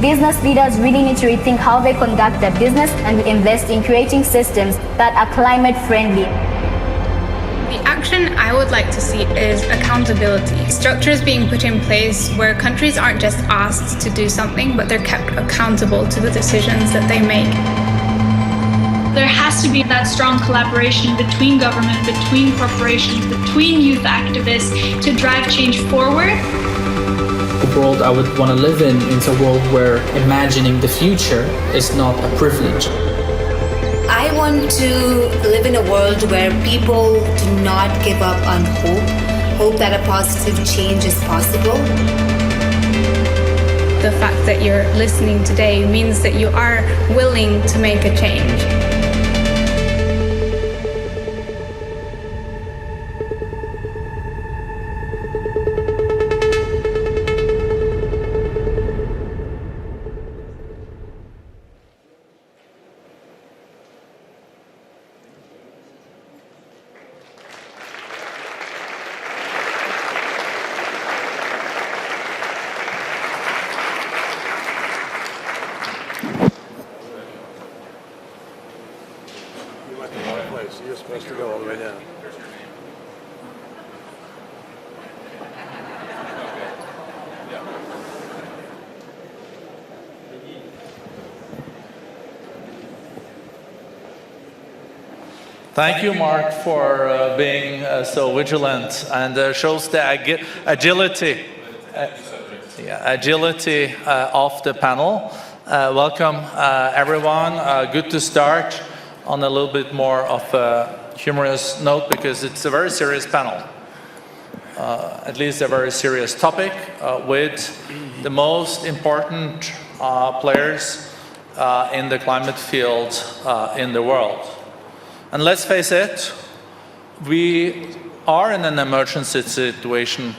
business leaders really need to rethink how they conduct their business and invest in creating systems that are climate friendly. The action I would like to see is accountability. Structures being put in place where countries aren't just asked to do something, but they're kept accountable to the decisions that they make. There has to be that strong collaboration between government, between corporations, between youth activists to drive change forward. The world I would want to live in is a world where imagining the future is not a privilege. I want to live in a world where people do not give up on hope that a positive change is possible. The fact that you're listening today means that you are willing to make a change. You're supposed to go all the way down. Thank you, Mark, for being so vigilant and shows the agility of the panel. Welcome, everyone. Good to start on a little bit more of a humorous note because it's a very serious panel, at least a very serious topic with the most important players in the climate field in the world. And let's face it, we are in an emergency situation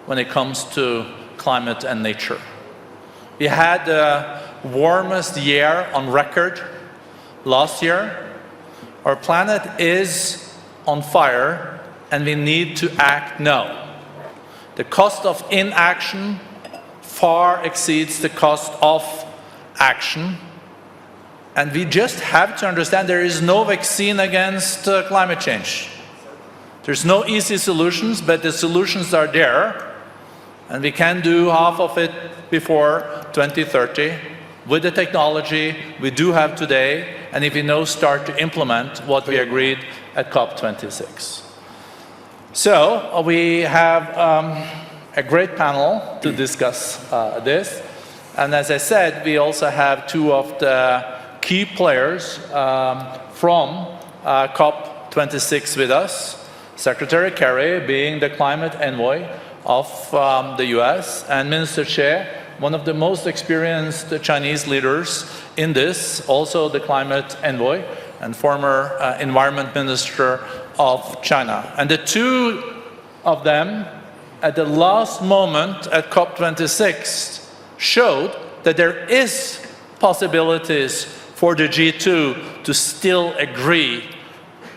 when it comes to climate and nature. We had the warmest year on record last year. Our planet is on fire and we need to act now. The cost of inaction far exceeds the cost of action. And we just have to understand there is no vaccine against climate change. There's no easy solutions, but the solutions are there. And we can do half of it before 2030 with the technology we do have today, and if we now start to implement what we agreed at COP26. So we have a great panel to discuss this. And as I said, we also have two of the key players from COP26 with us. Secretary Kerry being the climate envoy of the US, and Minister Xie, one of the most experienced Chinese leaders in this, also the climate envoy and former environment minister of China. And the two of them, at the last moment at COP26, showed that there is possibilities for the G2 to still agree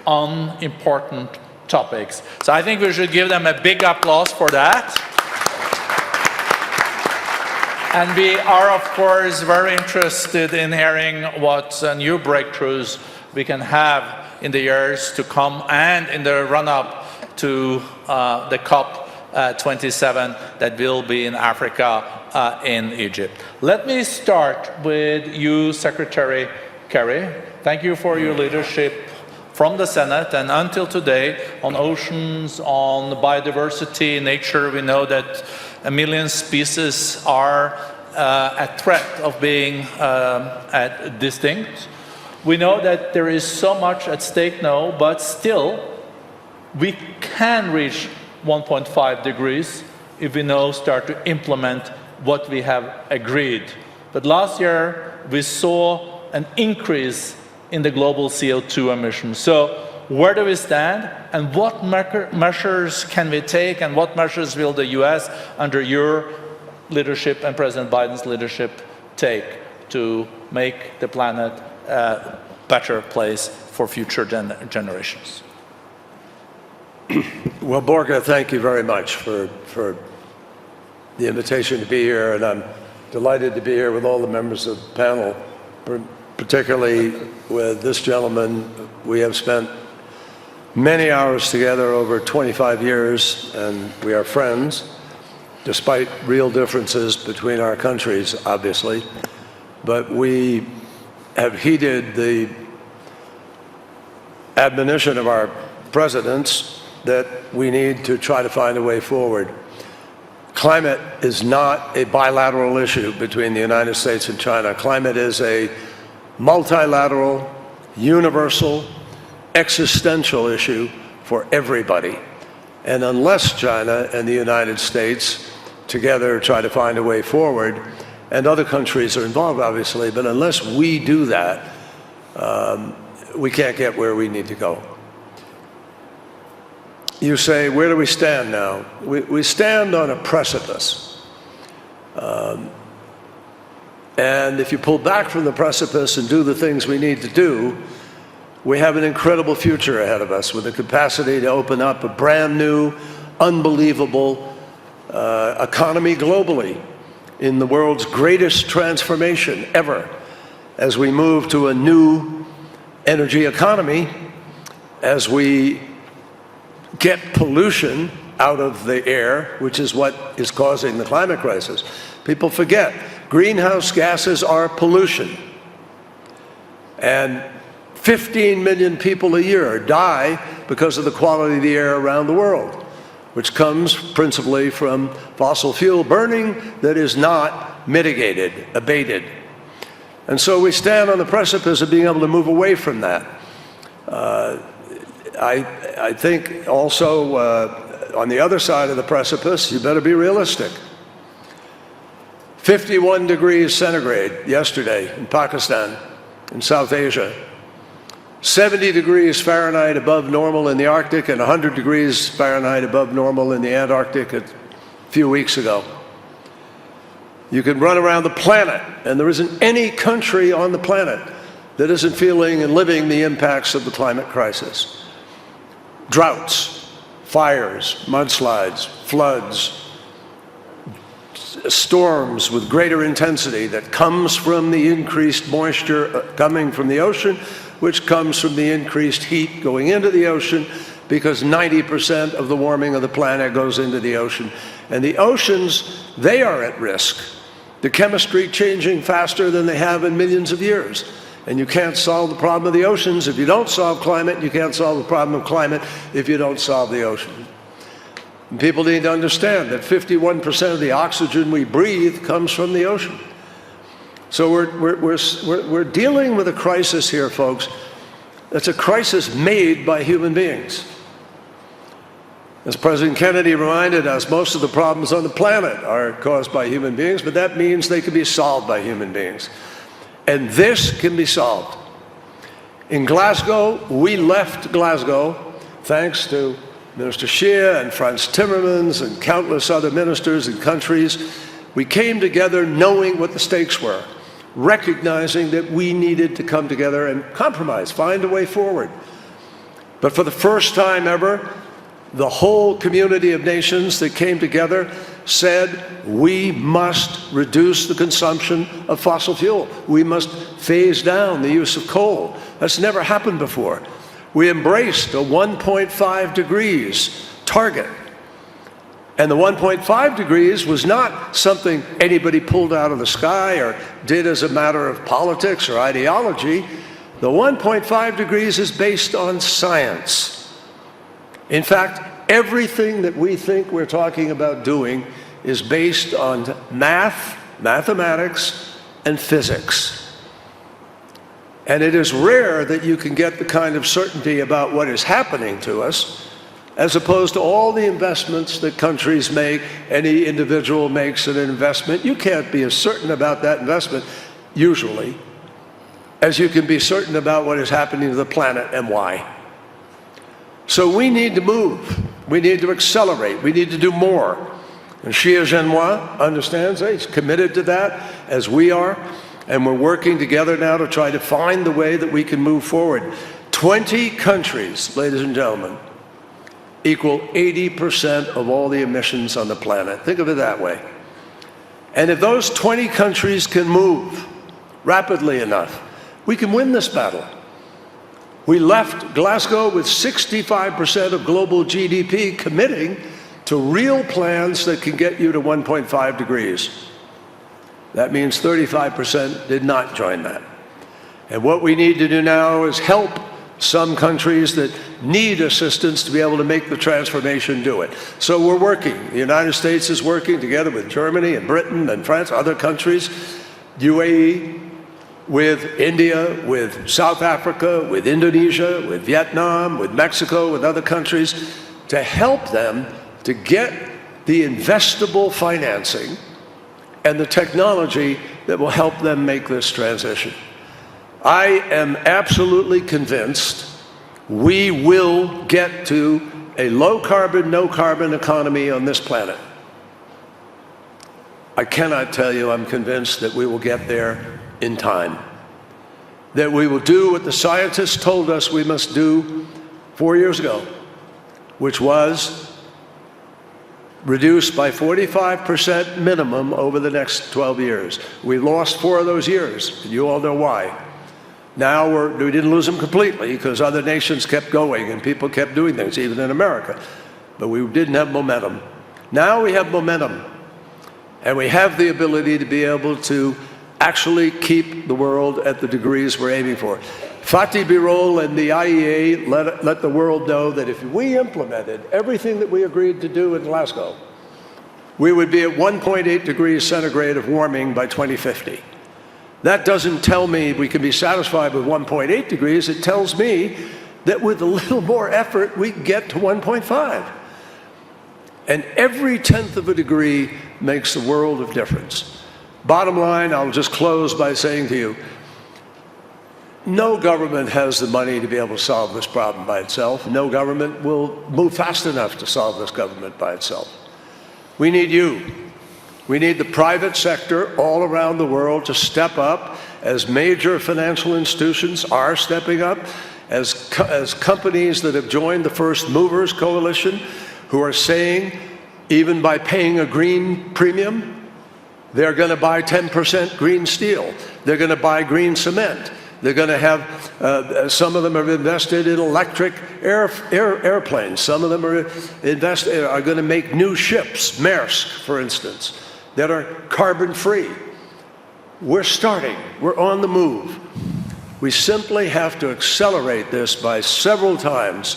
on important topics. So I think we should give them a big applause for that. And we are, of course, very interested in hearing what new breakthroughs we can have in the years to come and in the run-up to the COP27 that will be in Africa, in Egypt. Let me start with you, Secretary Kerry. Thank you for your leadership from the Senate and until today on oceans, on biodiversity, nature. We know that a million species are at threat of being distinct. We know that there is so much at stake now, but still we can reach 1.5 degrees if we now start to implement what we have agreed. But last year we saw an increase in the global CO2 emissions. So where do we stand and what measures can we take and what measures will the US under your leadership and President Biden's leadership take to make the planet a better place for future generations? Well, Borge, thank you very much for the invitation to be here, and I'm delighted to be here with all the members of the panel, particularly with this gentleman. We have spent many hours together over 25 years, and we are friends, despite real differences between our countries, obviously. But we have heeded the admonition of our presidents that we need to try to find a way forward. Climate is not a bilateral issue between the United States and China. Climate is a multilateral, universal, existential issue for everybody. And unless China and the United States together try to find a way forward, and other countries are involved, obviously, but unless we do that, we can't get where we need to go. You say, where do we stand now? We stand on a precipice. And if you pull back from the precipice and do the things we need to do, we have an incredible future ahead of us with the capacity to open up a brand new, unbelievable economy globally in the world's greatest transformation ever as we move to a new energy economy, as we get pollution out of the air, which is what is causing the climate crisis. People forget, greenhouse gases are pollution. And 15 million people a year die because of the quality of the air around the world, which comes principally from fossil fuel burning that is not mitigated, abated. And so we stand on the precipice of being able to move away from that. I think also on the other side of the precipice, you better be realistic. 51 degrees centigrade yesterday in Pakistan, in South Asia. 70 degrees Fahrenheit above normal in the Arctic and 100 degrees Fahrenheit above normal in the Antarctic a few weeks ago. You can run around the planet, and there isn't any country on the planet that isn't feeling and living the impacts of the climate crisis. Droughts, fires, mudslides, floods, storms with greater intensity that comes from the increased moisture coming from the ocean, which comes from the increased heat going into the ocean, because 90% of the warming of the planet goes into the ocean. And the oceans, they are at risk. The chemistry changing faster than they have in millions of years. And you can't solve the problem of the oceans if you don't solve climate. You can't solve the problem of climate if you don't solve the ocean. And people need to understand that 51% of the oxygen we breathe comes from the ocean. So we're dealing with a crisis here, folks. It's a crisis made by human beings. As President Kennedy reminded us, most of the problems on the planet are caused by human beings, but that means they can be solved by human beings. And this can be solved. In Glasgow, we left Glasgow, thanks to Minister Scheer and Frans Timmermans and countless other ministers and countries. We came together knowing what the stakes were, recognizing that we needed to come together and compromise, find a way forward. But for the first time ever, the whole community of nations that came together said, we must reduce the consumption of fossil fuel. We must phase down the use of coal. That's never happened before. We embraced a 1.5 degrees target. And the 1.5 degrees was not something anybody pulled out of the sky or did as a matter of politics or ideology. The 1.5 degrees is based on science. In fact, everything that we think we're talking about doing is based on mathematics, and physics. And it is rare that you can get the kind of certainty about what is happening to us, as opposed to all the investments that countries make. Any individual makes an investment. You can't be as certain about that investment, usually, as you can be certain about what is happening to the planet and why. So we need to move. We need to accelerate. We need to do more. And Xie Zhenhua understands that. He's committed to that, as we are. And we're working together now to try to find the way that we can move forward. 20 countries, ladies and gentlemen, equal 80% of all the emissions on the planet. Think of it that way. And if those 20 countries can move rapidly enough, we can win this battle. We left Glasgow with 65% of global GDP committing to real plans that can get you to 1.5 degrees. That means 35% did not join that. And what we need to do now is help some countries that need assistance to be able to make the transformation do it. So we're working. The United States is working together with Germany and Britain and France, other countries, UAE, with India, with South Africa, with Indonesia, with Vietnam, with Mexico, with other countries, to help them to get the investable financing and the technology that will help them make this transition. I am absolutely convinced we will get to a low-carbon, no-carbon economy on this planet. I cannot tell you I'm convinced that we will get there in time, that we will do what the scientists told us we must do 4 years ago, which was reduce by 45% minimum over the next 12 years. We lost 4 of those years, and you all know why. Now we didn't lose them completely because other nations kept going and people kept doing things, even in America. But we didn't have momentum. Now we have momentum, and we have the ability to be able to actually keep the world at the degrees we're aiming for. Fatih Birol and the IEA let the world know that if we implemented everything that we agreed to do in Glasgow, we would be at 1.8 degrees centigrade of warming by 2050. That doesn't tell me we can be satisfied with 1.8 degrees. It tells me that with a little more effort, we can get to 1.5. And every tenth of a degree makes a world of difference. Bottom line, I'll just close by saying to you, no government has the money to be able to solve this problem by itself. No government will move fast enough to solve this government by itself. We need you. We need the private sector all around the world to step up, as major financial institutions are stepping up, as companies that have joined the First Movers Coalition, who are saying, even by paying a green premium, they're going to buy 10% green steel. They're going to buy green cement. They're going to have, some of them have invested in electric airplanes. Some of them are going to make new ships, Maersk, for instance, that are carbon-free. We're starting. We're on the move. We simply have to accelerate this by several times.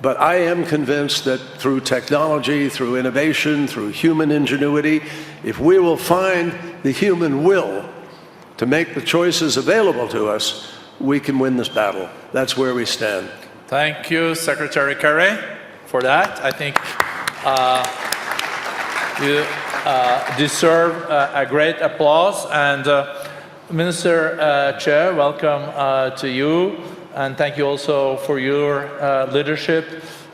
But I am convinced that through technology, through innovation, through human ingenuity, if we will find the human will to make the choices available to us, we can win this battle. That's where we stand. Thank you, Secretary Kerry, for that. I think you deserve a great applause. And Minister Chair, welcome to you. And thank you also for your leadership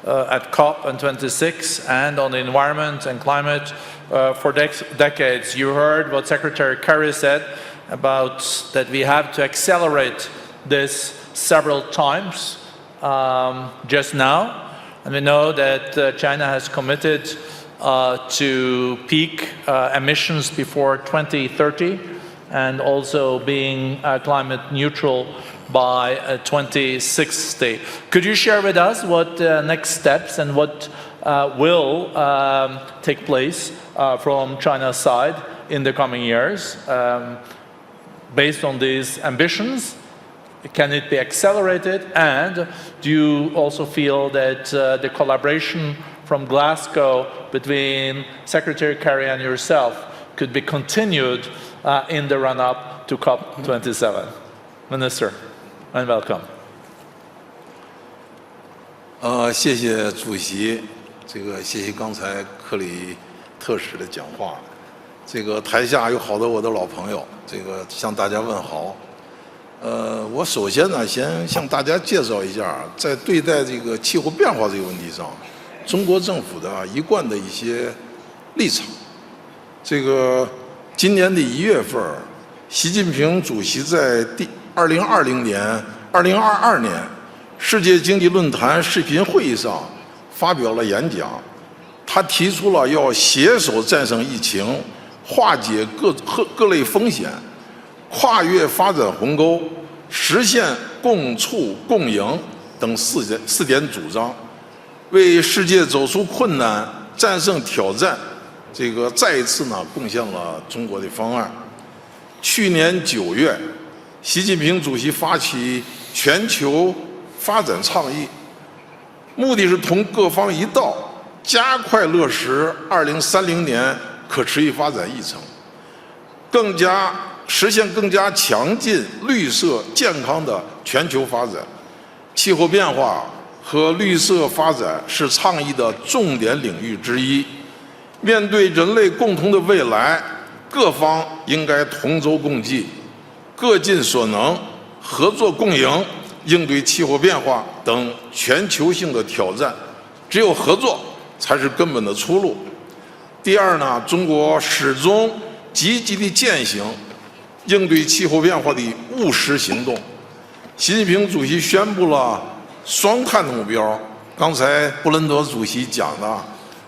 at COP26 and on the environment and climate for decades. You heard what Secretary Kerry said about that we have to accelerate this several times just now. And we know that China has committed to peak emissions before 2030 and also being climate neutral by 2060. Could you share with us what next steps and what will take place from China's side in the coming years based on these ambitions? Can it be accelerated? And do you also feel that the collaboration from Glasgow between Secretary Kerry and yourself could be continued in the run-up to COP27? Minister, and welcome. 谢谢主席，谢谢刚才克里特使的讲话。台下有好多我的老朋友，向大家问好。我首先呢，先向大家介绍一下，在对待气候变化这个问题上，中国政府的一贯的一些立场。今年的1月份，习近平主席在2022年世界经济论坛视频会议上发表了演讲，他提出了要携手战胜疫情，化解各类风险，跨越发展鸿沟，实现共促共赢等四点主张，为世界走出困难、战胜挑战，再一次贡献了中国的方案。去年9月，习近平主席发起全球发展倡议，目的是同各方一道，加快落实2030年可持续发展议程，实现更加强劲、绿色、健康的全球发展。气候变化和绿色发展是倡议的重点领域之一。面对人类共同的未来，各方应该同舟共济，各尽所能，合作共赢，应对气候变化等全球性的挑战。只有合作才是根本的出路。第二呢，中国始终积极地践行应对气候变化的务实行动。习近平主席宣布了双碳的目标，刚才布伦德主席讲的，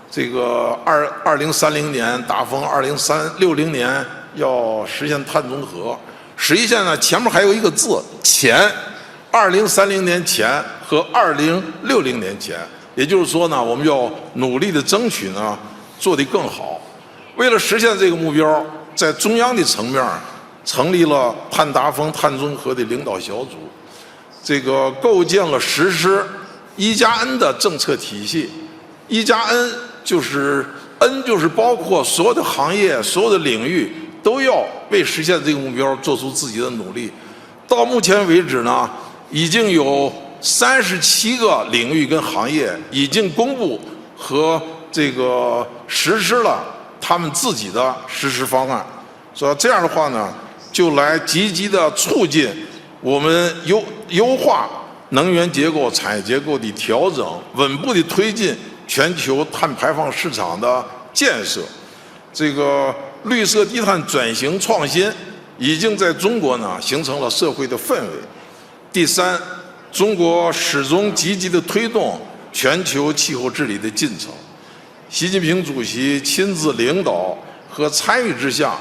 这个2030年大风，2060年要实现碳中和。实际上呢，前面还有一个字“前 ”，2030年前和2060年前。也就是说呢，我们要努力的争取呢，做得更好。为了实现这个目标，在中央的层面成立了碳达峰、碳中和的领导小组，构建了实施1+N 的政策体系。1+N 就是 N 就是包括所有的行业、所有的领域都要为实现这个目标做出自己的努力。到目前为止呢，已经有37个领域跟行业已经公布和实施了他们自己的实施方案。所以这样的话呢，就来积极的促进我们优化能源结构、产业结构的调整，稳步的推进全球碳排放市场的建设。绿色低碳转型创新已经在中国呢形成了社会的氛围。第三，中国始终积极地推动全球气候治理的进程。习近平主席亲自领导和参与之下，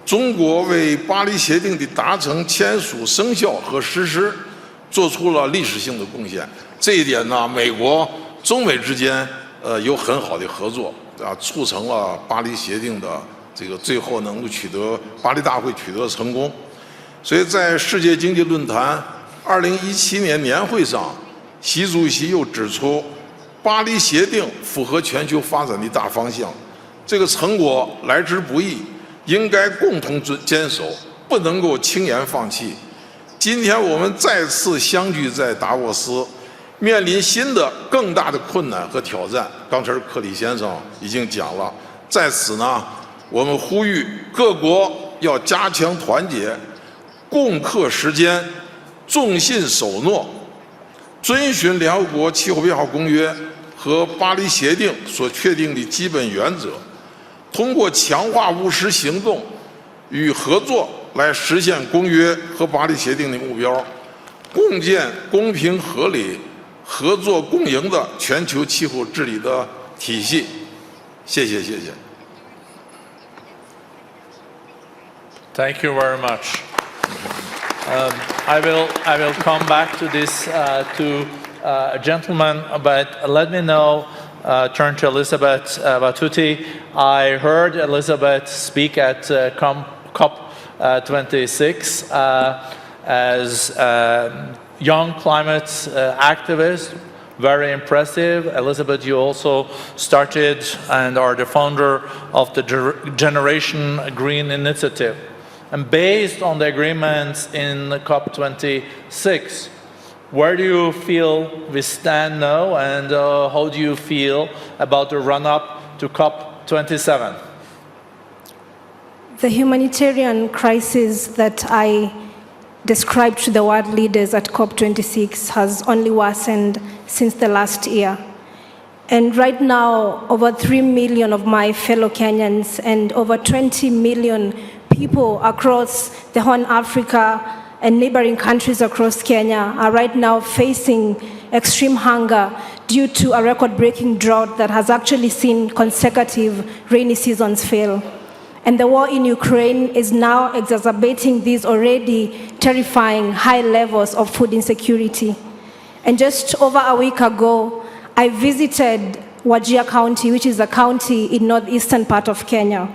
中国为巴黎协定的达成、签署、生效和实施做出了历史性的贡献。这一点呢，美国、中美之间有很好的合作促成了巴黎协定的最后能够巴黎大会取得成功。所以在世界经济论坛2017年年会上，习主席又指出，巴黎协定符合全球发展的大方向，这个成果来之不易，应该共同坚守，不能够轻言放弃。今天我们再次相聚在达沃斯，面临新的更大的困难和挑战。刚才克里先生已经讲了，在此呢，我们呼吁各国要加强团结，共克时艰，重信守诺，遵循联合国气候变化公约和巴黎协定所确定的基本原则，通过强化务实行动与合作来实现公约和巴黎协定的目标，共建公平合理、合作共赢的全球气候治理的体系。谢谢。Thank you very much. I will come back to this gentlemen, but let me now turn to Elizabeth Batuti. I heard Elizabeth speak at COP26 as a young climate activist. Very impressive. Elizabeth, you also started and are the founder of the Generation Green Initiative. And based on the agreements in COP26, where do you feel we stand now, and how do you feel about the run-up to COP27? The humanitarian crisis that I described to the world leaders at COP26 has only worsened since the last year. And right now, over 3 million of my fellow Kenyans and over 20 million people across the Horn Africa and neighboring countries across Kenya are right now facing extreme hunger due to a record-breaking drought that has actually seen consecutive rainy seasons fail. And the war in Ukraine is now exacerbating these already terrifying high levels of food insecurity. And just over a week ago, I visited Wajir County, which is a county in northeastern part of Kenya.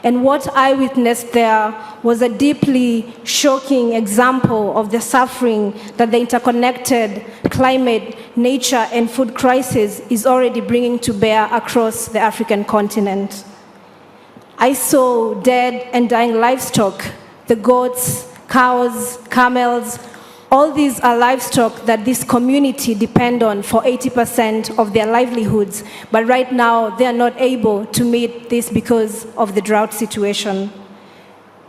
And what I witnessed there was a deeply shocking example of the suffering that the interconnected climate, nature, and food crisis is already bringing to bear across the African continent. I saw dead and dying livestock, the goats, cows, camels. All these are livestock that this community depend on for 80% of their livelihoods, but right now they are not able to meet this because of the drought situation.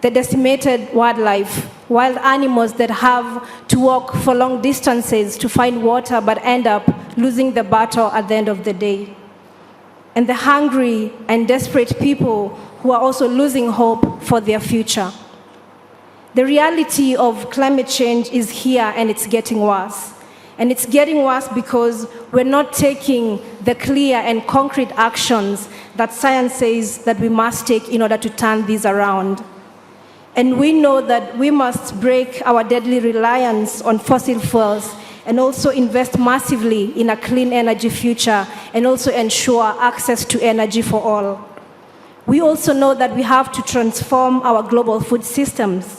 The decimated wildlife, wild animals that have to walk for long distances to find water but end up losing the battle at the end of the day. And the hungry and desperate people who are also losing hope for their future. The reality of climate change is here and it's getting worse. And it's getting worse because we're not taking the clear and concrete actions that science says that we must take in order to turn these around. And we know that we must break our deadly reliance on fossil fuels and also invest massively in a clean energy future and also ensure access to energy for all. We also know that we have to transform our global food systems.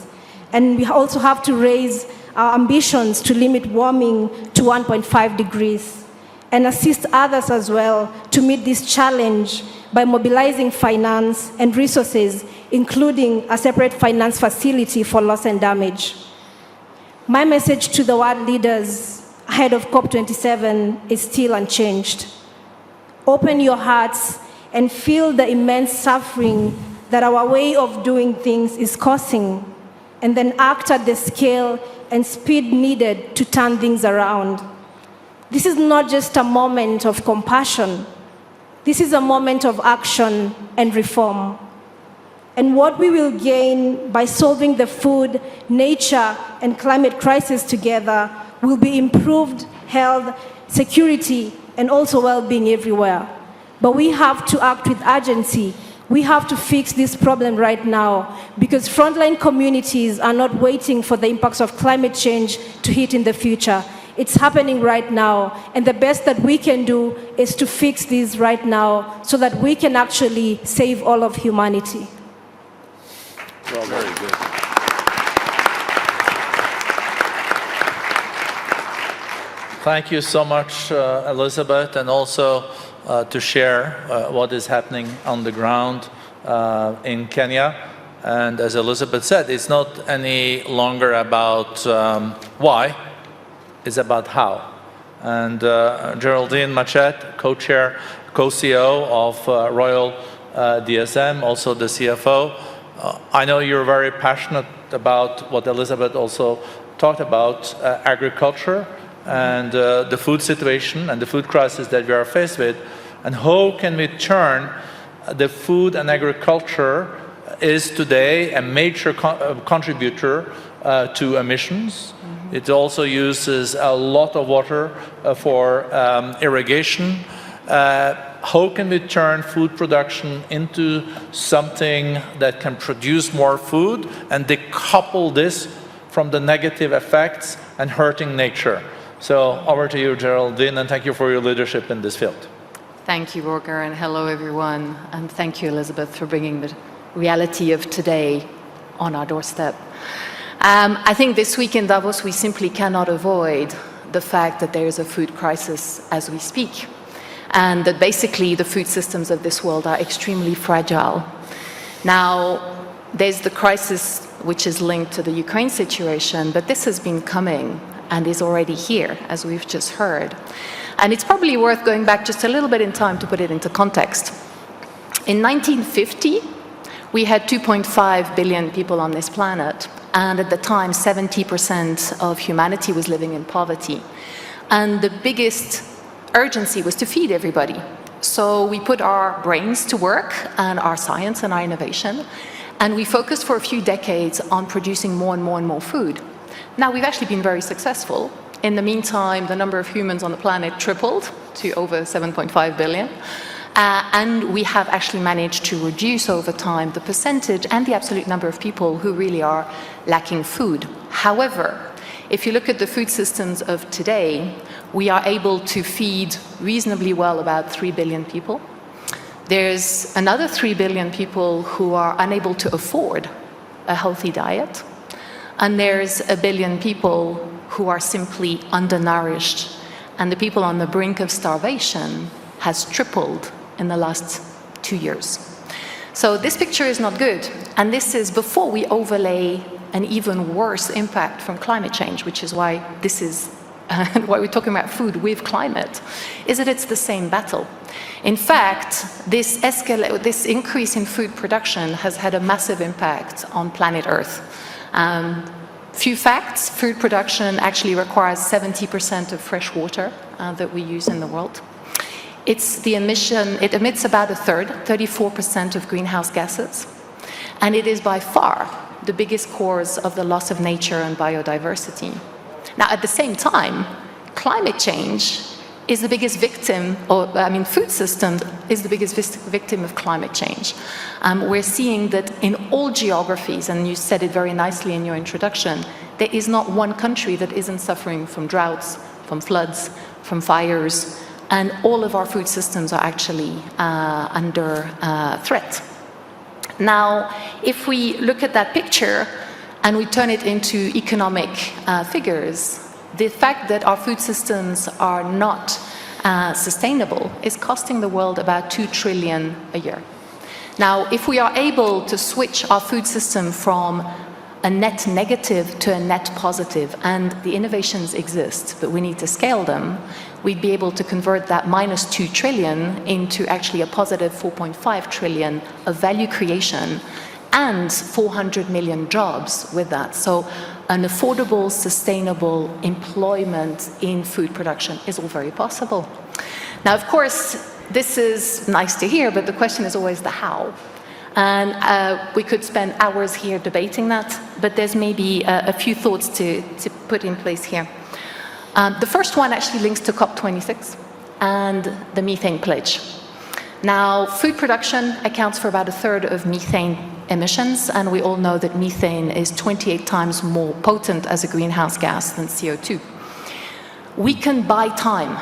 And we also have to raise our ambitions to limit warming to 1.5 degrees and assist others as well to meet this challenge by mobilizing finance and resources, including a separate finance facility for loss and damage. My message to the world leaders ahead of COP27 is still unchanged. Open your hearts and feel the immense suffering that our way of doing things is causing, and then act at the scale and speed needed to turn things around. This is not just a moment of compassion. This is a moment of action and reform. And what we will gain by solving the food, nature, and climate crisis together will be improved health, security, and also well-being everywhere. But we have to act with urgency. We have to fix this problem right now because frontline communities are not waiting for the impacts of climate change to hit in the future. It's happening right now, and the best that we can do is to fix this right now so that we can actually save all of humanity. Well, very good. Thank you so much, Elizabeth, and also to share what is happening on the ground in Kenya. And as Elizabeth said, it's not any longer about why, it's about how. And Geraldine Machet, co-chair, co-CEO of Royal DSM, also the CFO. I know you're very passionate about what Elizabeth also talked about, agriculture and the food situation and the food crisis that we are faced with, and how can we turn the food and agriculture is today a major contributor to emissions. It also uses a lot of water for irrigation. How can we turn food production into something that can produce more food and decouple this from the negative effects and hurting nature? So over to you, Geraldine, and thank you for your leadership in this field. Thank you, Roger, and hello, everyone. And thank you, Elizabeth, for bringing the reality of today on our doorstep. I think this week in Davos, we simply cannot avoid the fact that there is a food crisis as we speak, and that basically the food systems of this world are extremely fragile. Now, there's the crisis which is linked to the Ukraine situation, but this has been coming and is already here, as we've just heard. And it's probably worth going back just a little bit in time to put it into context. In 1950, we had 2.5 billion people on this planet, and at the time, 70% of humanity was living in poverty. And the biggest urgency was to feed everybody. So we put our brains to work and our science and our innovation, and we focused for a few decades on producing more and more and more food. Now, we've actually been very successful. In the meantime, the number of humans on the planet tripled to over 7.5 billion. And we have actually managed to reduce over time the percentage and the absolute number of people who really are lacking food. However, if you look at the food systems of today, we are able to feed reasonably well about 3 billion people. There's another 3 billion people who are unable to afford a healthy diet. And there's 1 billion people who are simply undernourished. And the people on the brink of starvation has tripled in the last 2 years. So this picture is not good. And this is before we overlay an even worse impact from climate change, which is why this is why we're talking about food with climate, is that it's the same battle. In fact, this increase in food production has had a massive impact on planet Earth. Few facts: food production actually requires 70% of fresh water that we use in the world. It emits about a third, 34% of greenhouse gases, and it is by far the biggest cause of the loss of nature and biodiversity. Now, at the same time, climate change is the biggest victim, food system is the biggest victim of climate change. We're seeing that in all geographies, and you said it very nicely in your introduction, there is not one country that isn't suffering from droughts, from floods, from fires, and all of our food systems are actually under threat. Now, if we look at that picture and we turn it into economic figures, the fact that our food systems are not sustainable is costing the world about 2 trillion a year. Now, if we are able to switch our food system from a net negative to a net positive, and the innovations exist, but we need to scale them, we'd be able to convert that minus 2 trillion into actually a positive 4.5 trillion of value creation and 400 million jobs with that. So an affordable, sustainable employment in food production is all very possible. Now, of course, this is nice to hear, but the question is always the how. And we could spend hours here debating that, but there's maybe a few thoughts to put in place here. The first one actually links to COP26 and the methane pledge. Now, food production accounts for about a third of methane emissions, and we all know that methane is 28 times more potent as a greenhouse gas than CO2. We can buy time.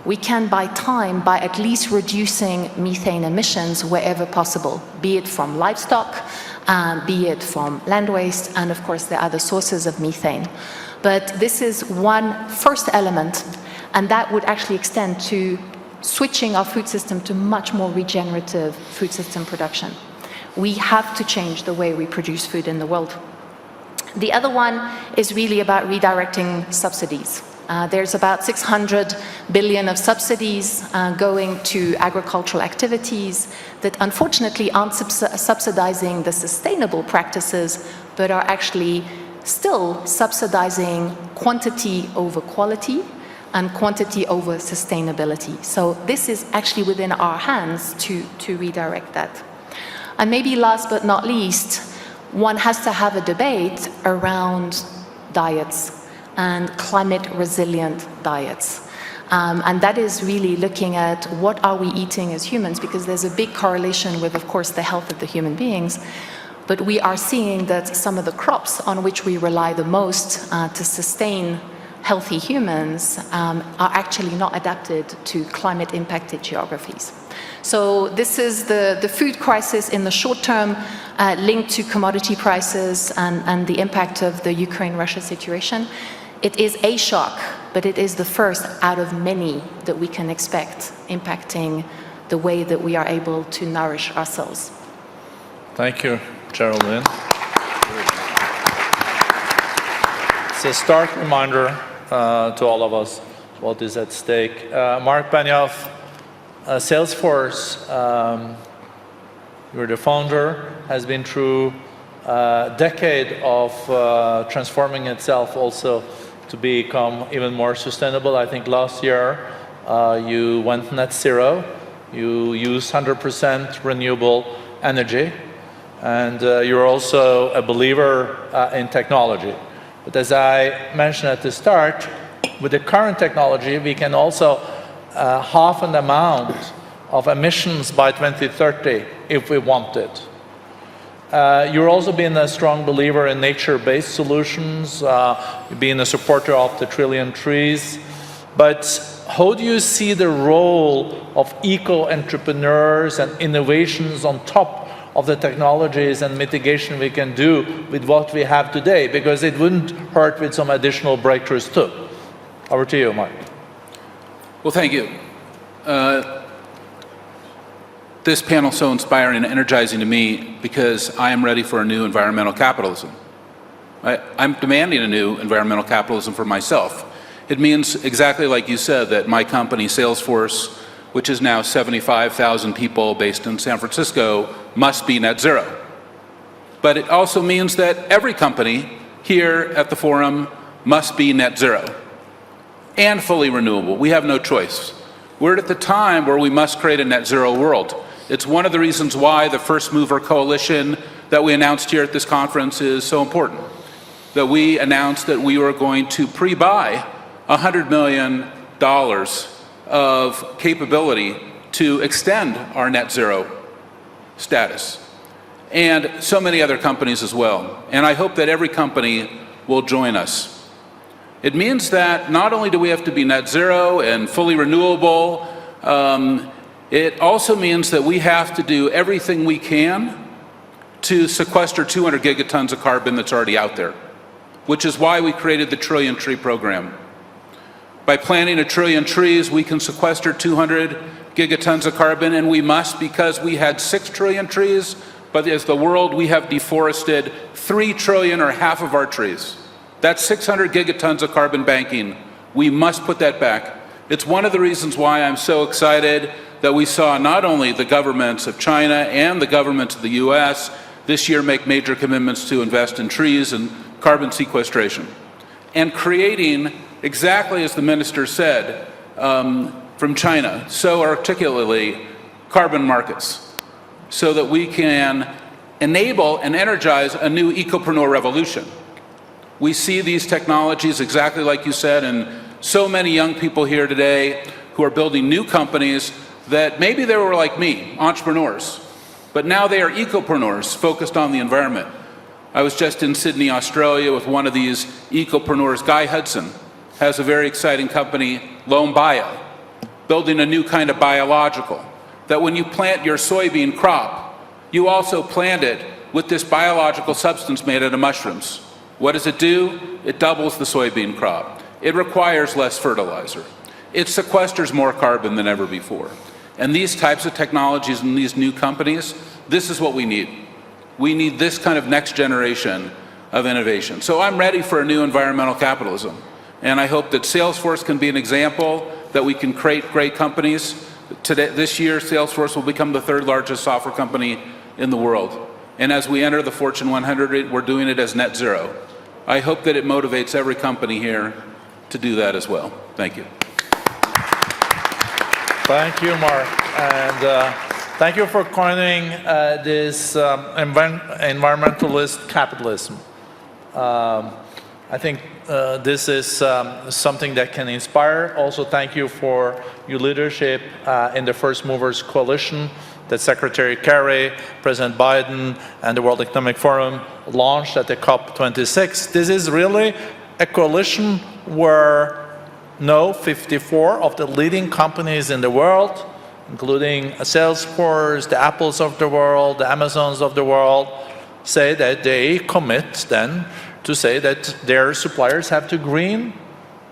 We can buy time by at least reducing methane emissions wherever possible, be it from livestock, be it from land waste, and of course there are other sources of methane. But this is one first element, and that would actually extend to switching our food system to much more regenerative food system production. We have to change the way we produce food in the world. The other one is really about redirecting subsidies. There's about 600 billion of subsidies going to agricultural activities that unfortunately aren't subsidizing the sustainable practices, but are actually still subsidizing quantity over quality and quantity over sustainability. So this is actually within our hands to redirect that. And maybe last but not least, one has to have a debate around diets and climate-resilient diets. And that is really looking at what are we eating as humans, because there's a big correlation with, of course, the health of the human beings. But we are seeing that some of the crops on which we rely the most to sustain healthy humans are actually not adapted to climate-impacted geographies. So this is the food crisis in the short term linked to commodity prices and the impact of the Ukraine-Russia situation. It is a shock, but it is the first out of many that we can expect impacting the way that we are able to nourish ourselves. Thank you, Geraldine. It's a stark reminder to all of us what is at stake. Mark Benioff, Salesforce, you're the founder, has been through a decade of transforming itself also to become even more sustainable. I think last year you went net zero, you use 100% renewable energy, and you're also a believer in technology. But as I mentioned at the start, with the current technology, we can also half an amount of emissions by 2030 if we want it. You're also been a strong believer in nature-based solutions, being a supporter of the trillion trees. But how do you see the role of eco-entrepreneurs and innovations on top of the technologies and mitigation we can do with what we have today? Because it wouldn't hurt with some additional breakthroughs too. Over to you, Mark. Well, thank you. This panel is so inspiring and energizing to me because I am ready for a new environmental capitalism. I'm demanding a new environmental capitalism for myself. It means exactly like you said, that my company, Salesforce, which is now 75,000 people based in San Francisco, must be net zero. But it also means that every company here at the forum must be net zero and fully renewable. We have no choice. We're at the time where we must create a net zero world. It's one of the reasons why the First Mover Coalition that we announced here at this conference is so important. That we announced that we were going to pre-buy $100 million of capability to extend our net zero status. And so many other companies as well. And I hope that every company will join us. It means that not only do we have to be net zero and fully renewable, it also means that we have to do everything we can to sequester 200 gigatons of carbon that's already out there, which is why we created the Trillion Tree Program. By planting 1 trillion trees, we can sequester 200 gigatons of carbon, and we must because we had 6 trillion trees, but as the world, we have deforested 3 trillion or half of our trees. That's 600 gigatons of carbon banking. We must put that back. It's one of the reasons why I'm so excited that we saw not only the governments of China and the governments of the US this year make major commitments to invest in trees and carbon sequestration, and creating, exactly as the minister said from China, so articulately, carbon markets, so that we can enable and energize a new ecopreneur revolution. We see these technologies exactly like you said, and so many young people here today who are building new companies that maybe they were like me, entrepreneurs, but now they are ecopreneurs focused on the environment. I was just in Sydney, Australia with one of these ecopreneurs. Guy Hudson has a very exciting company, Loam Bio, building a new kind of biological, that when you plant your soybean crop, you also plant it with this biological substance made out of mushrooms. What does it do? It doubles the soybean crop. It requires less fertilizer. It sequesters more carbon than ever before. And these types of technologies and these new companies, this is what we need. We need this kind of next generation of innovation. So I'm ready for a new environmental capitalism. And I hope that Salesforce can be an example that we can create great companies. This year, Salesforce will become the 3rd largest software company in the world. And as we enter the Fortune 100, we're doing it as net zero. I hope that it motivates every company here to do that as well. Thank you. Thank you, Mark. And thank you for coining this environmentalist capitalism. I think this is something that can inspire. Also, thank you for your leadership in the First Movers Coalition that Secretary Kerry, President Biden, and the World Economic Forum launched at the COP26. This is really a coalition where 54 of the leading companies in the world, including Salesforce, the Apples of the world, the Amazons of the world, say that they commit then to say that their suppliers have to green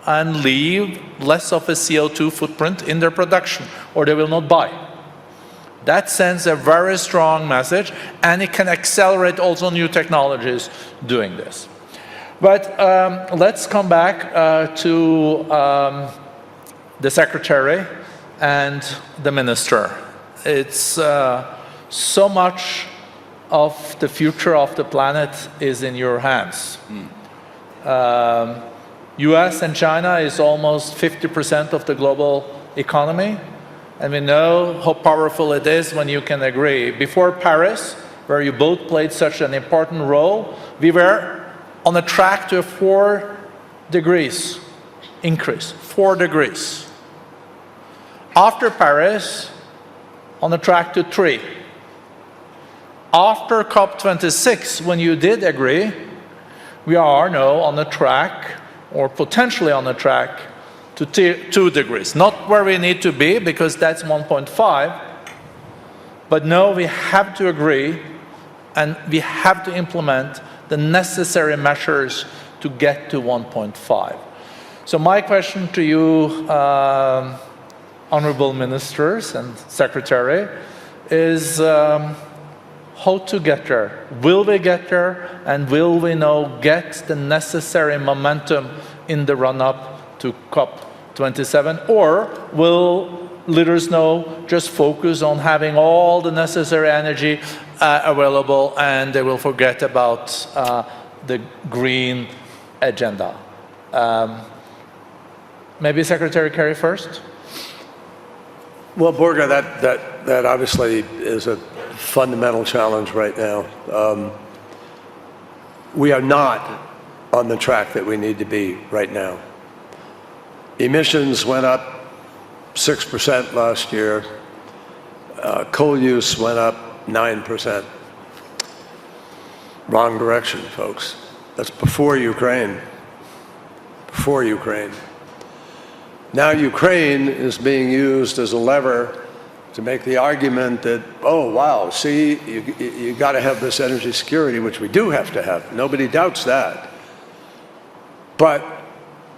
and leave less of a CO2 footprint in their production, or they will not buy. That sends a very strong message, and it can accelerate also new technologies doing this. But let's come back to the Secretary and the Minister. It's so much of the future of the planet is in your hands. US and China is almost 50% of the global economy, and we know how powerful it is when you can agree. Before Paris, where you both played such an important role, we were on a track to a 4 degrees increase, 4 degrees. After Paris, on the track to 3. After COP26, when you did agree, we are now on the track, or potentially on the track, to 2 degrees. Not where we need to be, because that's 1.5, but now we have to agree, and we have to implement the necessary measures to get to 1.5. So my question to you, honorable ministers and secretary, is how to get there. Will we get there, and will we now get the necessary momentum in the run-up to COP27, or will leaders now just focus on having all the necessary energy available, and they will forget about the green agenda? Maybe Secretary Kerry first? Well, Borja, that obviously is a fundamental challenge right now. We are not on the track that we need to be right now. Emissions went up 6% last year. Coal use went up 9%. Wrong direction, folks. That's before Ukraine. Before Ukraine. Now Ukraine is being used as a lever to make the argument that, oh, wow, see, you got to have this energy security, which we do have to have. Nobody doubts that. But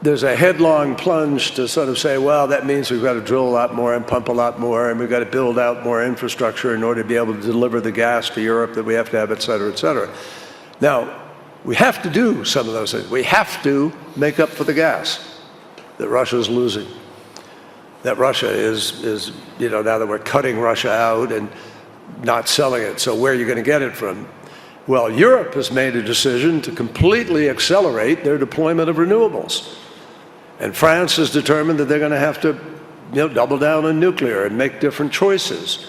there's a headlong plunge to sort of say, well, that means we've got to drill a lot more and pump a lot more, and we've got to build out more infrastructure in order to be able to deliver the gas to Europe that we have to have, et cetera, et cetera. Now, we have to do some of those things. We have to make up for the gas that Russia's losing. That Russia is, you know, now that we're cutting Russia out and not selling it, so where are you going to get it from? Well, Europe has made a decision to completely accelerate their deployment of renewables. And France has determined that they're going to have to, you know, double down on nuclear and make different choices.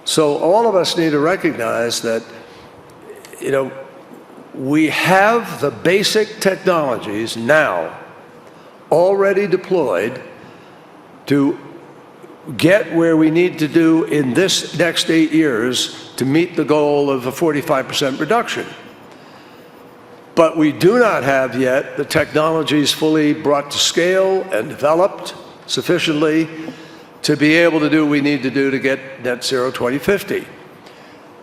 So all of us need to recognize that, you know, we have the basic technologies now already deployed to get where we need to do in this next 8 years to meet the goal of a 45% reduction. But we do not have yet the technologies fully brought to scale and developed sufficiently to be able to do what we need to do to get net zero 2050.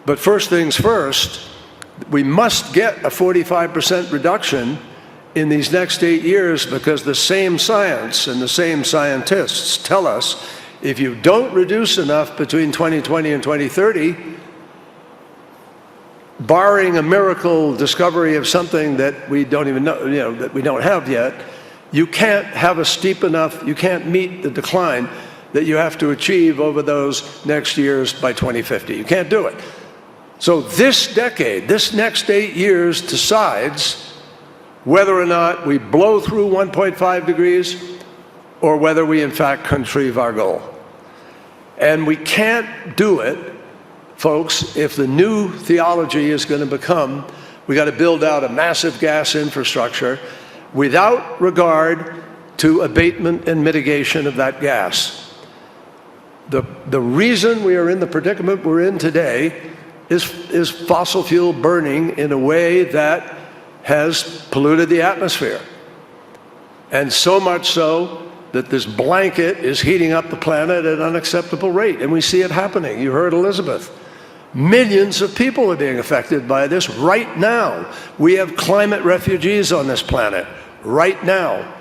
But first things first, we must get a 45% reduction in these next 8 years, because the same science and the same scientists tell us if you don't reduce enough between 2020 and 2030, barring a miracle discovery of something that we don't even know, you know, that we don't have yet, you can't have a steep enough, you can't meet the decline that you have to achieve over those next years by 2050. You can't do it. So this decade, this next 8 years decides whether or not we blow through 1.5 degrees or whether we in fact contrive our goal. And we can't do it, folks, if the new theology is going to become, we got to build out a massive gas infrastructure without regard to abatement and mitigation of that gas. The reason we are in the predicament we're in today is fossil fuel burning in a way that has polluted the atmosphere. And so much so that this blanket is heating up the planet at an unacceptable rate. And we see it happening. You heard Elizabeth. Millions of people are being affected by this right now. We have climate refugees on this planet right now.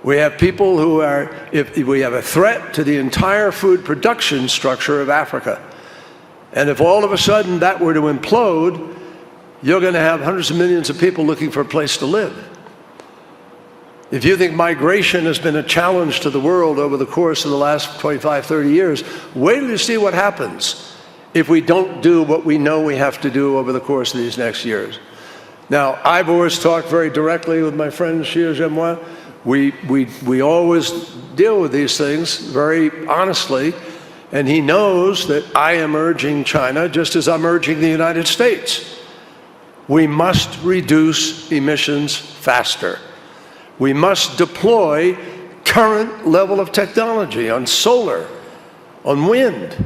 We have people who are, if we have a threat to the entire food production structure of Africa. And if all of a sudden that were to implode, you're going to have hundreds of millions of people looking for a place to live. If you think migration has been a challenge to the world over the course of the last 25, 30 years, wait till you see what happens if we don't do what we know we have to do over the course of these next years. Now, I've always talked very directly with my friend Xie Zhenhua. We always deal with these things very honestly, and he knows that I am urging China just as I'm urging the United States. We must reduce emissions faster. We must deploy current level of technology on solar, on wind,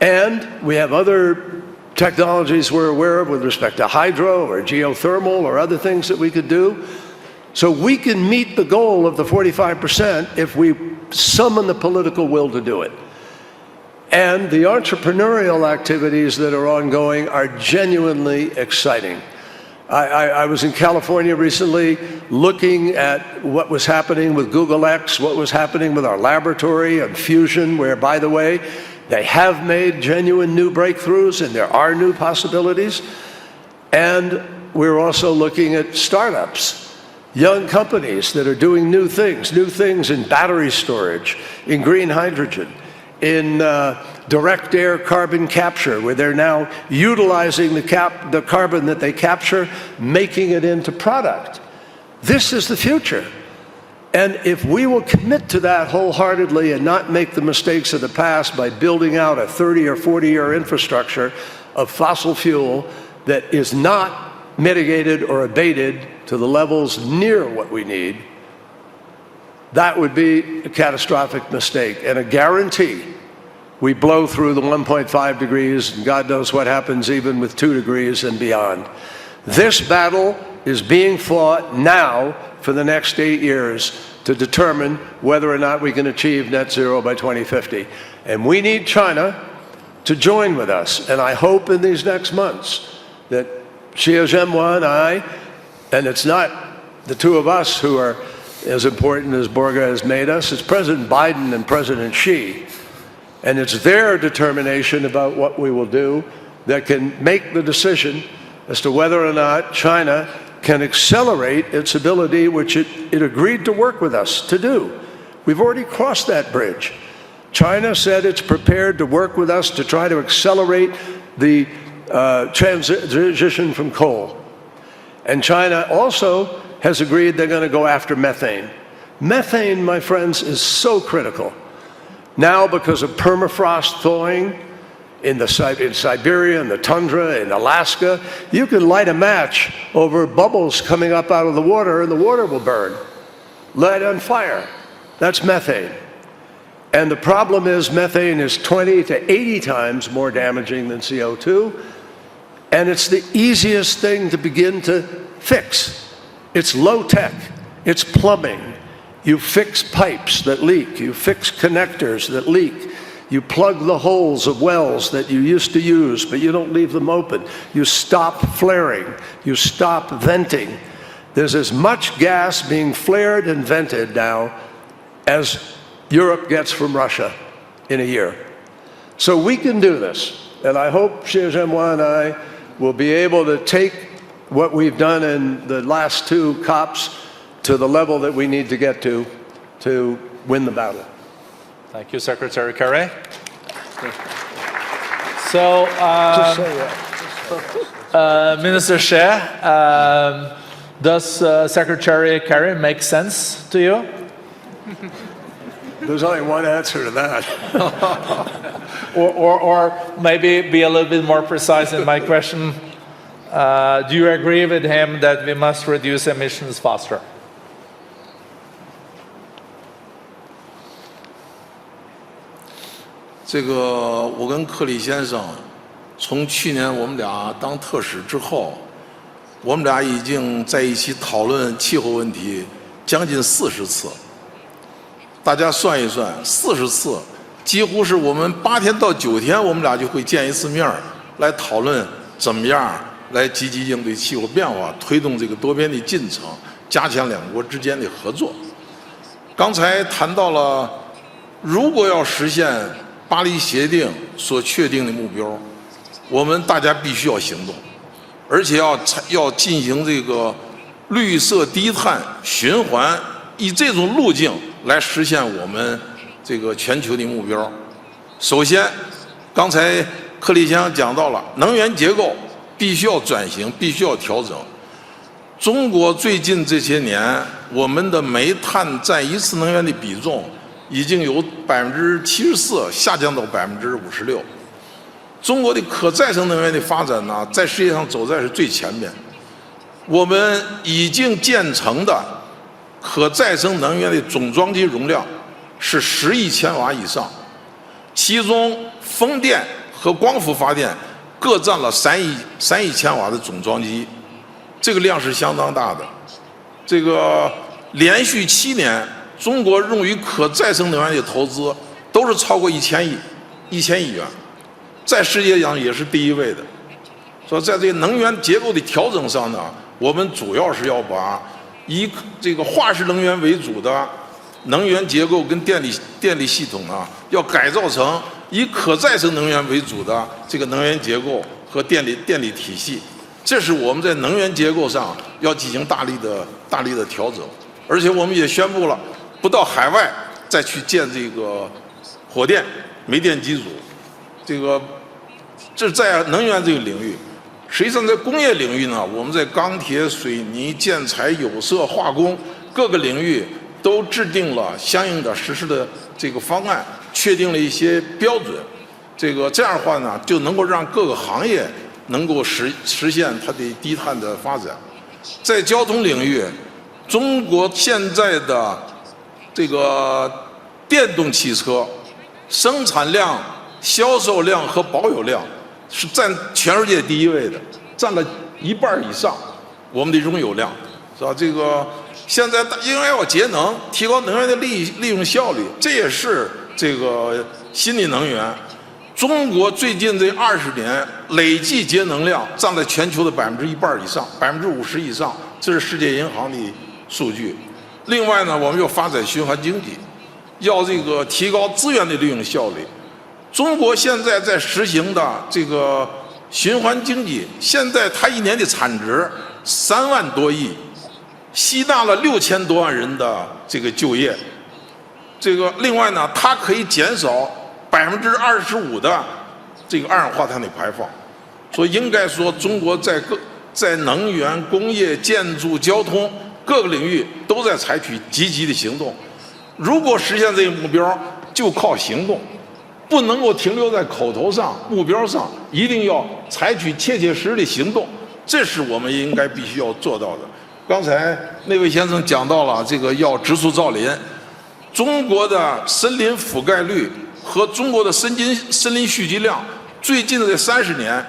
And we have other technologies we're aware of with respect to hydro or geothermal or other things that we could do. So we can meet the goal of the 45% if we summon the political will to do it. And the entrepreneurial activities that are ongoing are genuinely exciting. I was in California recently looking at what was happening with Google X, what was happening with our laboratory and fusion, where, by the way, they have made genuine new breakthroughs and there are new possibilities. And we're also looking at startups, young companies that are doing new things in battery storage, in green hydrogen, in direct air carbon capture, where they're now utilizing the carbon that they capture, making it into product. This is the future. And if we will commit to that wholeheartedly and not make the mistakes of the past by building out a 30 or 40-year infrastructure of fossil fuel that is not mitigated or abated to the levels near what we need, that would be a catastrophic mistake and a guarantee we blow through the 1.5 degrees, and God knows what happens even with 2 degrees and beyond. This battle is being fought now for the next 8 years to determine whether or not we can achieve net zero by 2050. And we need China to join with us. And I hope in these next months that Xi Jinping and I, and it's not the two of us who are as important as Borja has made us, it's President Biden and President Xi. And it's their determination about what we will do that can make the decision as to whether or not China can accelerate its ability, which it agreed to work with us to do. We've already crossed that bridge. China said it's prepared to work with us to try to accelerate the transition from coal. And China also has agreed they're going to go after methane. Methane, my friends, is so critical. Now, because of permafrost thawing in Siberia, in the tundra, in Alaska, you can light a match over bubbles coming up out of the water and the water will burn. Light on fire. That's methane. And the problem is methane is 20 to 80 times more damaging than CO2, and it's the easiest thing to begin to fix. It's low tech. It's plumbing. You fix pipes that leak. You fix connectors that leak. You plug the holes of wells that you used to use, but you don't leave them open. You stop flaring. You stop venting. There's as much gas being flared and vented now as Europe gets from Russia in a year. So we can do this. And I hope Xi Jinping and I will be able to take what we've done in the last 2 COPs to the level that we need to get to win the battle. Thank you, Secretary Kerry. So, Minister Xie, does Secretary Kerry make sense to you? There's only one answer to that. or maybe be a little bit more precise in my question. Do you agree with him that we must reduce emissions faster?我跟克里先生，从去年我们俩当特使之后，我们俩已经在一起讨论气候问题将近40次。大家算一算，40次，几乎是我们8天到9天，我们俩就会见一次面，来讨论怎么样来积极应对气候变化，推动这个多边的进程，加强两国之间的合作。刚才谈到了，如果要实现巴黎协定所确定的目标，我们大家必须要行动，而且要进行这个绿色低碳循环，以这种路径来实现我们这个全球的目标。首先，刚才克里先生讲到了能源结构必须要转型，必须要调整。中国最近这些年，我们的煤炭占一次能源的比重已经由74%下降到56%。中国的可再生能源的发展呢，在世界上走在是最前面。我们已经建成的可再生能源的总装机容量是10亿千瓦以上，其中风电和光伏发电各占了3亿千瓦的总装机，这个量是相当大的。这个连续7年，中国用于可再生能源的投资都是超过1000亿元，在世界上也是第1位的。所以在这个能源结构的调整上呢，我们主要是要把以这个化石能源为主的能源结构跟电力系统啊，要改造成以可再生能源为主的这个能源结构和电力体系。这是我们在能源结构上要进行大力的调整，而且我们也宣布了，不到海外再去建这个火电、煤电机组。这是在能源这个领域。实际上，在工业领域呢，我们在钢铁、水泥、建材、有色、化工各个领域都制定了相应的实施的这个方案，确定了一些标准。这样的话呢，就能够让各个行业能够实现它的低碳的发展。在交通领域，中国现在的这个电动汽车生产量、销售量和保有量是占全世界第1位的，占了1半以上。我们的拥有量是吧？现在因为要节能，提高能源的利用效率，这也是这个新的能源。中国最近这20年累计节能量占了全球的1半以上，50%以上，这是世界银行的数据。另外呢，我们要发展循环经济，要提高资源的利用效率。中国现在在实行的这个循环经济，现在它1年的产值3万多亿，吸纳了6000多万人的这个就业。另外呢，它可以减少25%的这个二氧化碳的排放。所以应该说，中国在能源、工业、建筑、交通各个领域都在采取积极的行动。如果实现这个目标，就靠行动。不能够停留在口头上、目标上，一定要采取切切实实的行动，这是我们应该必须要做到的。刚才那位先生讲到了要植树造林，中国的森林覆盖率和中国的森林蓄积量，最近的这30年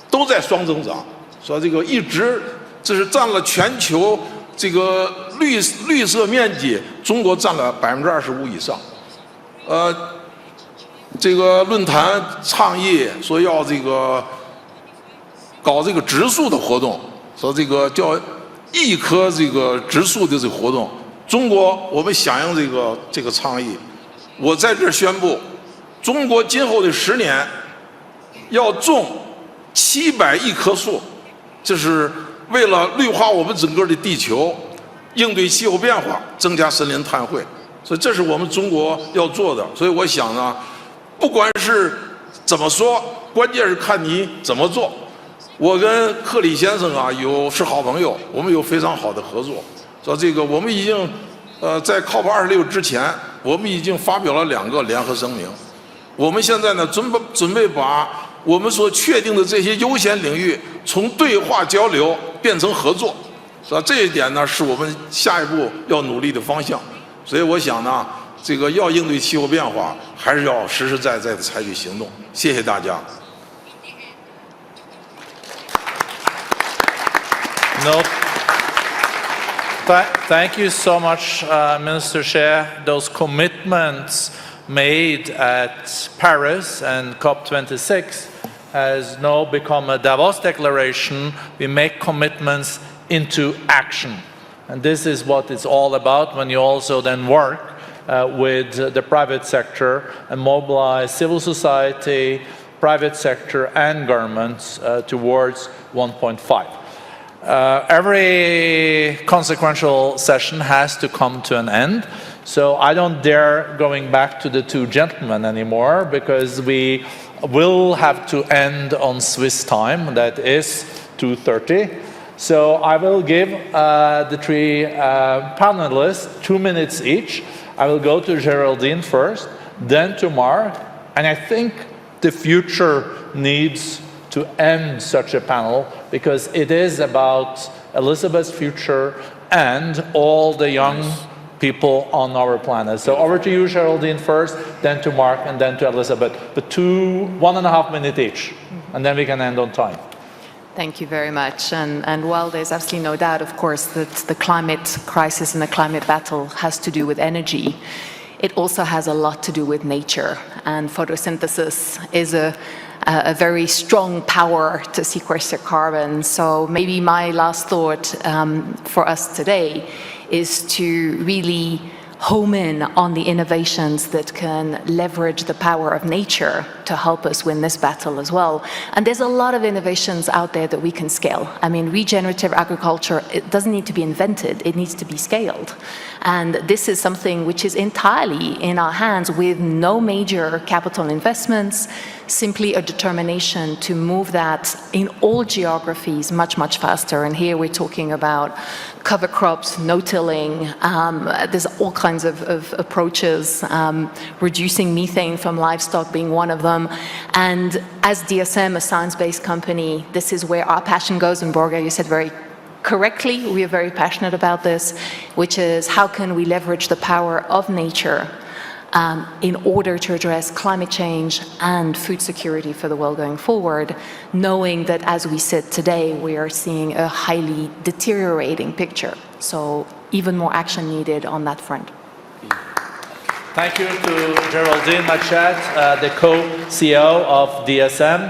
都在双增长，说一直这是占了全球绿色面积，中国占了25%以上。论坛倡议说要搞植树的活动，说叫1棵植树的活动。中国我们响应这个倡议，我在这儿宣布，中国今后的10年要种700亿棵树，这是为了绿化我们整个的地球，应对气候变化，增加森林碳汇。所以这是我们中国要做的。所以我想呢，不管是怎么说，关键是看你怎么做。我跟克里先生啊是好朋友，我们有非常好的合作。说我们已经在 COP26 之前，我们已经发表了2个联合声明。我们现在呢准备把我们所确定的这些优先领域从对话交流变成合作，是吧？这一点呢是我们下一步要努力的方向。所以我想呢，要应对气候变化，还是要实实在在的采取行动。谢谢大家。No. Thank you so much, Minister Xie. Those commitments made at Paris and COP26 has now become a Davos declaration. We make commitments into action. And this is what it's all about when you also then work with the private sector and mobilize civil society, private sector and governments towards 1.5. Every consequential session has to come to an end, so I don't dare going back to the 2 gentlemen anymore, because we will have to end on Swiss time, that is 2:30. So I will give the 3 panelists 2 minutes each. I will go to Geraldine first, then to Mark, and I think the future needs to end such a panel, because it is about Elizabeth's future and all the young people on our planet. So over to you, Geraldine, first, then to Mark, and then to Elizabeth. But 1.5 minutes each, and then we can end on time. Thank you very much. And while there's absolutely no doubt, of course, that the climate crisis and the climate battle has to do with energy, it also has a lot to do with nature. And photosynthesis is a very strong power to sequester carbon. So maybe my last thought for us today is to really home in on the innovations that can leverage the power of nature to help us win this battle as well. And there's a lot of innovations out there that we can scale. I mean, regenerative agriculture, it doesn't need to be invented, it needs to be scaled. And this is something which is entirely in our hands with no major capital investments, simply a determination to move that in all geographies much, much faster. And here we're talking about cover crops, no-tilling, there's all kinds of approaches, reducing methane from livestock being one of them. And as DSM, a science-based company, this is where our passion goes. And Borja, you said very correctly, we are very passionate about this, which is how can we leverage the power of nature in order to address climate change and food security for the world going forward, knowing that as we sit today, we are seeing a highly deteriorating picture. So even more action needed on that front. Thank you to Geraldine Machet, the co-CEO of DSM.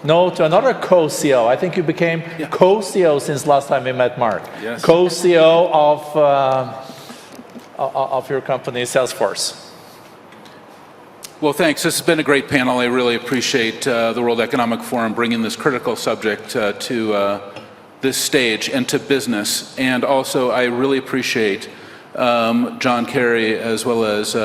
No, to another co-CEO. I think you became co-CEO since last time we met, Mark. Yes. Co-CEO of your company, Salesforce. Well, thanks. This has been a great panel. I really appreciate the World Economic Forum bringing this critical subject to this stage and to business. And also, I really appreciate John Kerry as well as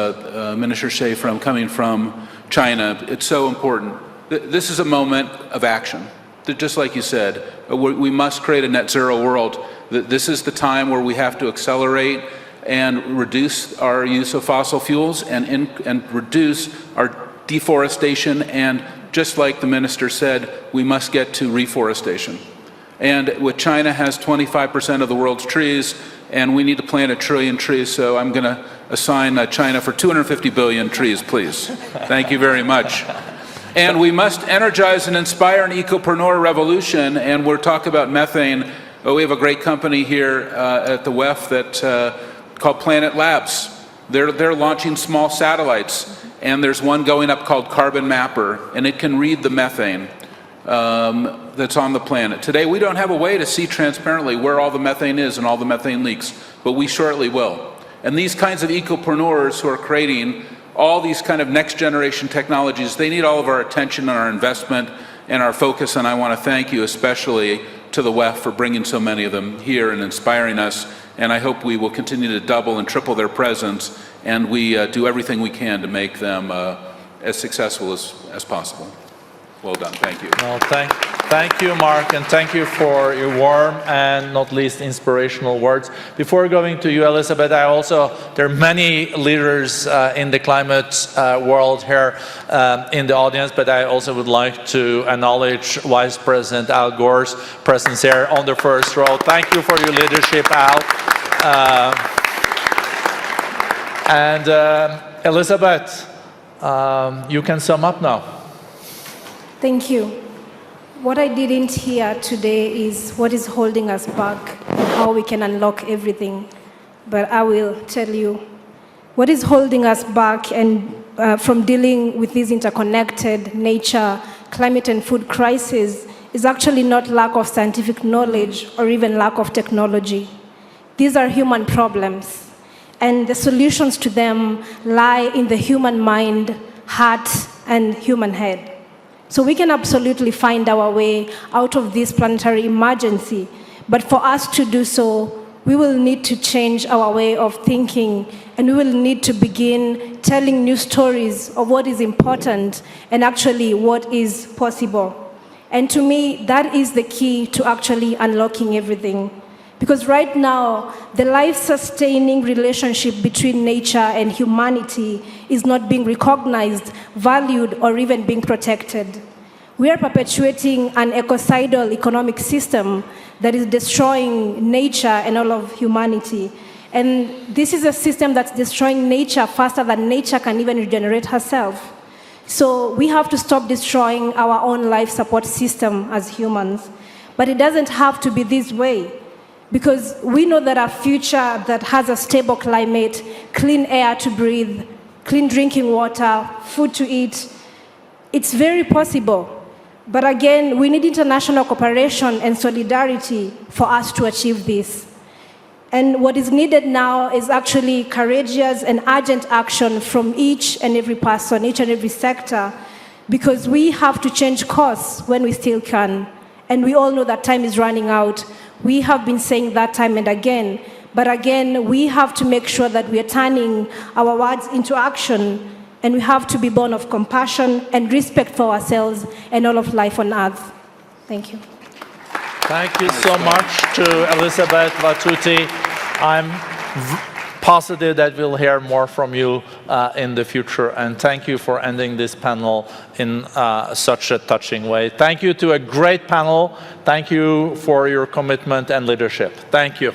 Minister Xie coming from China. It's so important. This is a moment of action. Just like you said, we must create a net zero world. This is the time where we have to accelerate and reduce our use of fossil fuels and reduce our deforestation. And just like the minister said, we must get to reforestation. And with China has 25% of the world's trees, and we need to plant 1 trillion trees, so I'm going to assign China for 250 billion trees, please. Thank you very much. And we must energize and inspire an ecopreneur revolution, and we're talking about methane. We have a great company here at the WEF that called Planet Labs. They're launching small satellites, and there's one going up called Carbon Mapper, and it can read the methane that's on the planet. Today, we don't have a way to see transparently where all the methane is and all the methane leaks, but we shortly will. And these kinds of ecopreneurs who are creating all these kind of next generation technologies, they need all of our attention and our investment and our focus, and I want to thank you especially to the WEF for bringing so many of them here and inspiring us, and I hope we will continue to double and triple their presence, and we do everything we can to make them as successful as possible. Well done, thank you. Well, thank you, Mark, and thank you for your warm and not least inspirational words. Before going to you, Elizabeth, there are many leaders in the climate world here in the audience, but I also would like to acknowledge Vice President Al Gore's presence here on the first row. Thank you for your leadership, Al. Elizabeth, you can sum up now. Thank you. What I didn't hear today is what is holding us back and how we can unlock everything. But I will tell you, what is holding us back and from dealing with this interconnected nature, climate and food crisis is actually not lack of scientific knowledge or even lack of technology. These are human problems, and the solutions to them lie in the human mind, heart, and human head. So we can absolutely find our way out of this planetary emergency, but for us to do so, we will need to change our way of thinking, and we will need to begin telling new stories of what is important and actually what is possible. And to me, that is the key to actually unlocking everything. Because right now, the life-sustaining relationship between nature and humanity is not being recognized, valued, or even being protected. We are perpetuating an ecocidal economic system that is destroying nature and all of humanity. And this is a system that's destroying nature faster than nature can even regenerate herself. So we have to stop destroying our own life support system as humans. But it doesn't have to be this way, because we know that a future that has a stable climate, clean air to breathe, clean drinking water, food to eat, it's very possible. But again, we need international cooperation and solidarity for us to achieve this. And what is needed now is actually courageous and urgent action from each and every person, each and every sector, because we have to change course when we still can. And we all know that time is running out. We have been saying that time and again. But again, we have to make sure that we are turning our words into action, and we have to be born of compassion and respect for ourselves and all of life on earth. Thank you. Thank you so much to Elizabeth Vatuti. I'm positive that we'll hear more from you in the future, and thank you for ending this panel in such a touching way. Thank you to a great panel. Thank you for your commitment and leadership. Thank you.